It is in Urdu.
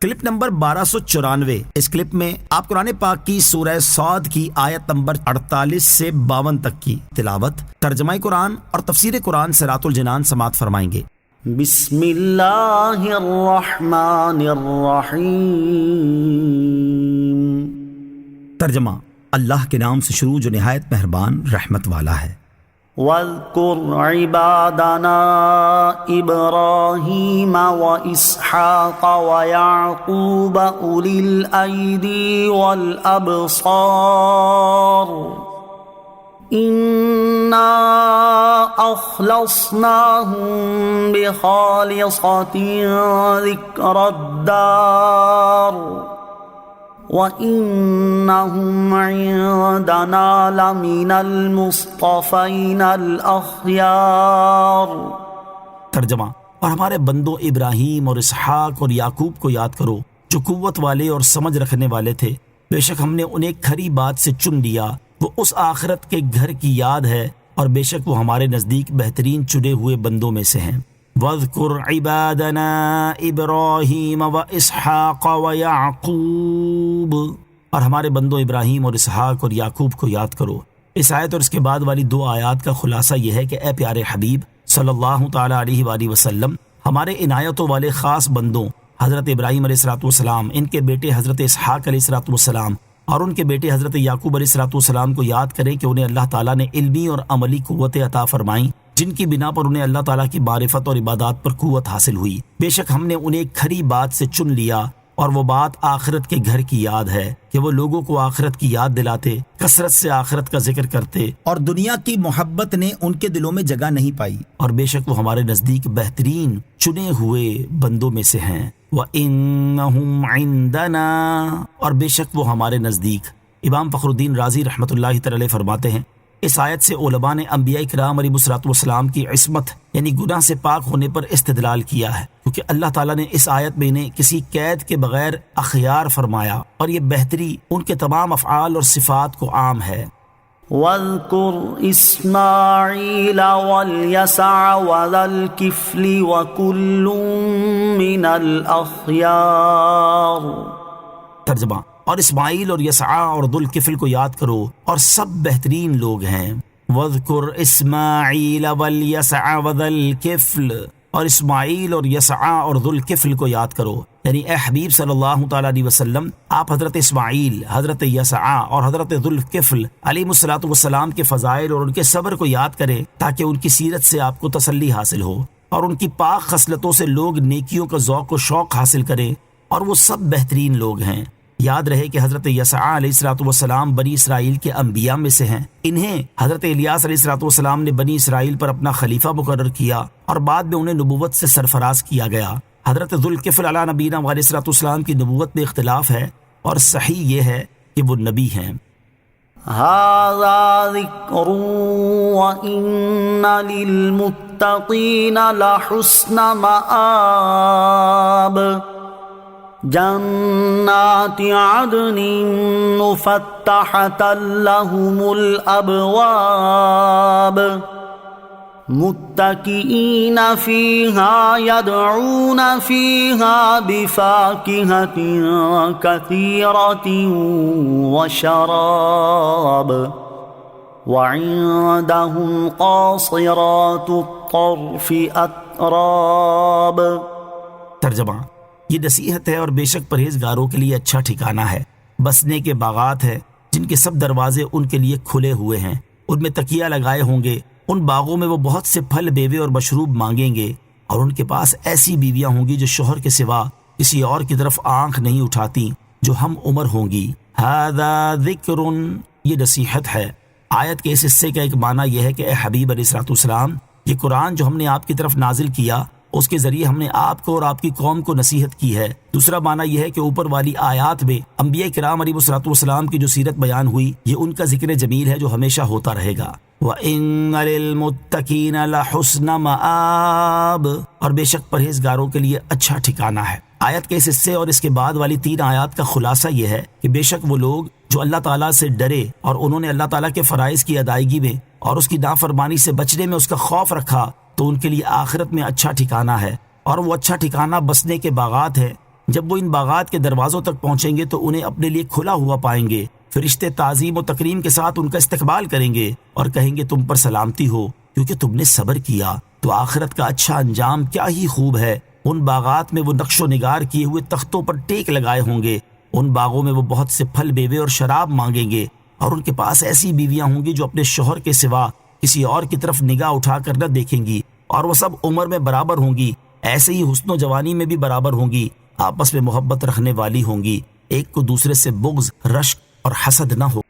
Clip number 1294۔ اس کلپ میں آپ قرآن پاک کی سورہ صاد کی آیت نمبر 48 سے 52 تک کی تلاوت، ترجمہ قرآن اور تفسیر قرآن صراط الجنان سماعت فرمائیں گے۔ بسم اللہ الرحمن الرحیم۔ ترجمہ، اللہ کے نام سے شروع جو نہایت مہربان رحمت والا ہے۔ وَاذْكُرْ عِبَادَنَا إِبْرَاهِيمَ وَإِسْحَاقَ وَيَعْقُوبَ أُولِي الْأَيْدِي وَالْأَبْصَارِ إِنَّا أَخْلَصْنَاهُمْ بِخَالِصَةٍ ذِكْرَى الدَّارِ وَإِنَّهُمْ عِندَنَا لَمِنَ الْمُصْطَفَيْنَ الْأَخْيَارِ۔ ترجمہ، اور ہمارے بندوں ابراہیم اور اسحاق اور یعقوب کو یاد کرو جو قوت والے اور سمجھ رکھنے والے تھے، بے شک ہم نے انہیں کھری بات سے چن لیا، وہ اس آخرت کے گھر کی یاد ہے اور بے شک وہ ہمارے نزدیک بہترین چنے ہوئے بندوں میں سے ہیں۔ وَاذْكُرْ عِبَادَنَا إِبْرَاهِيمَ وَإِسْحَاقَ وَيَعْقُوبَ، اور ہمارے بندوں ابراہیم اور اسحاق اور یعقوب کو یاد کرو۔ اس آیت اور اس کے بعد والی دو آیات کا خلاصہ یہ ہے کہ اے پیارے حبیب صلی اللہ تعالیٰ علیہ وآلہ وسلم، ہمارے عنایتوں والے خاص بندوں حضرت ابراہیم علیہ السلام، ان کے بیٹے حضرت اسحاق علیہ السلام اور ان کے بیٹے حضرت یعقوب علیہ السلام کو یاد کریں کہ انہیں اللہ تعالیٰ نے علمی اور عملی قوتیں عطا فرمائیں جن کی بنا پر انہیں اللہ تعالیٰ کی معرفت اور عبادات پر قوت حاصل ہوئی۔ بے شک ہم نے انہیں کھری بات سے چن لیا، اور وہ بات آخرت کے گھر کی یاد ہے کہ وہ لوگوں کو آخرت کی یاد دلاتے، کثرت سے آخرت کا ذکر کرتے، اور دنیا کی محبت نے ان کے دلوں میں جگہ نہیں پائی، اور بے شک وہ ہمارے نزدیک بہترین چنے ہوئے بندوں میں سے ہیں۔ وَإِنَّهُمْ عِندَنَا، اور بے شک وہ ہمارے نزدیک۔ امام فخر الدین رازی رحمۃ اللہ تعالی فرماتے ہیں، اس آیت سے علماء نے انبیاء کرام علیہ السلام کی عصمت یعنی گناہ سے پاک ہونے پر استدلال کیا ہے، کیونکہ اللہ تعالیٰ نے اس آیت میں انہیں کسی قید کے بغیر اخیار فرمایا، اور یہ بہتری ان کے تمام افعال اور صفات کو عام ہے۔ وَاذْكُرْ إِسْمَاعِيلَ وَالْيَسَعَ وَذَا الْكِفْلِ وَكُلٌّ مِّنَ الْأَخْيَارِ۔ ترجمہ، اور اسماعیل اور یسعا اور ذوالکفل کو یاد کرو، اور سب بہترین لوگ ہیں۔ وَاذْكُرْ إِسْمَاعِيلَ وَالْيَسَعَ وَذَا الْكِفْلِ، اور اسماعیل اور یسعا اور ذوالکفل کو یاد کرو، یعنی اے حبیب صلی اللہ تعالیٰ علیہ وسلم، آپ حضرت اسماعیل، حضرت یسعا اور حضرت ذوالکفل علیہ السلام کے فضائل اور ان کے صبر کو یاد کریں تاکہ ان کی سیرت سے آپ کو تسلی حاصل ہو، اور ان کی پاک خصلتوں سے لوگ نیکیوں کا ذوق و شوق حاصل کریں، اور وہ سب بہترین لوگ ہیں۔ یاد رہے کہ حضرت یسعا علیہ السلام بنی اسرائیل کے انبیاء میں سے ہیں، انہیں حضرت الیاس علیہ السلام نے بنی اسرائیل پر اپنا خلیفہ مقرر کیا، اور بعد میں انہیں نبوت سے سرفراز کیا گیا۔ حضرت ذوالکفل علیہ نبینا علیہ السلام کی نبوت میں اختلاف ہے، اور صحیح یہ ہے کہ وہ نبی ہیں۔ هذا ذکر وَإِنَّ لِلْمُتَّقِينَ لَحُسْنَ مَآبٍ جنات عدن مفتحة لهم الأبواب متكئين فيها يدعون فيها بفاكهة كثيرة وشراب وعندهم قاصرات الطرف أتراب۔ ترجمہ، یہ نصیحت ہے اور بے شک پرہیزگاروں کے لیے اچھا ٹھکانہ ہے، بسنے کے باغات ہیں جن کے سب دروازے ان کے لیے کھلے ہوئے ہیں، ان میں تکیہ لگائے ہوں گے، ان باغوں میں وہ بہت سے پھل بیوے اور مشروب مانگیں گے، اور ان کے پاس ایسی بیویاں ہوں گی جو شوہر کے سوا کسی اور کی طرف آنکھ نہیں اٹھاتی، جو ہم عمر ہوں گی۔ ھذا ذکر، یہ نصیحت ہے۔ آیت کے اس حصے کا ایک معنی یہ ہے کہ اے حبیب علیہ السلام، یہ قرآن جو ہم نے آپ کی طرف نازل کیا، اس کے ذریعے ہم نے آپ کو اور آپ کی قوم کو نصیحت کی ہے۔ دوسرا معنی یہ ہے کہ اوپر والی آیات میں انبیاء کرام علیہ السلام کی جو سیرت بیان ہوئی، یہ ان کا ذکر جمیل ہے جو ہمیشہ ہوتا رہے گا۔ وَإِنَّ لِلْمُتَّقِينَ لَحُسْنَ مَآبٍ، اور بے شک پرہیزگاروں کے لیے اچھا ٹھکانہ ہے۔ آیت کے اس حصے اور اس کے بعد والی 3 آیات کا خلاصہ یہ ہے کہ بے شک وہ لوگ جو اللہ تعالیٰ سے ڈرے اور انہوں نے اللہ تعالیٰ کے فرائض کی ادائیگی میں اور اس کی نافرمانی سے بچنے میں اس کا خوف رکھا، تو ان کے لیے آخرت میں اچھا ٹھکانہ ہے، اور وہ اچھا ٹھکانہ بسنے کے باغات ہے جب وہ ان باغات کے دروازوں تک پہنچیں گے تو انہیں اپنے لیے کھلا ہوا پائیں گے۔ فرشتے تعظیم و تکریم کے ساتھ ان کا استقبال کریں گے اور کہیں گے تم پر سلامتی ہو کیونکہ تم نے صبر کیا، تو آخرت کا اچھا انجام کیا ہی خوب ہے۔ ان باغات میں وہ نقش و نگار کیے ہوئے تختوں پر ٹیک لگائے ہوں گے، ان باغوں میں وہ بہت سے پھل میوے اور شراب مانگیں گے، اور ان کے پاس ایسی بیویاں ہوں گی جو اپنے شوہر کے سوا کسی اور کی طرف نگاہ اٹھا کر نہ دیکھیں گی، اور وہ سب عمر میں برابر ہوں گی، ایسے ہی حسن و جوانی میں بھی برابر ہوں گی، آپس میں محبت رکھنے والی ہوں گی، ایک کو دوسرے سے بغض، رشک اور حسد نہ ہو۔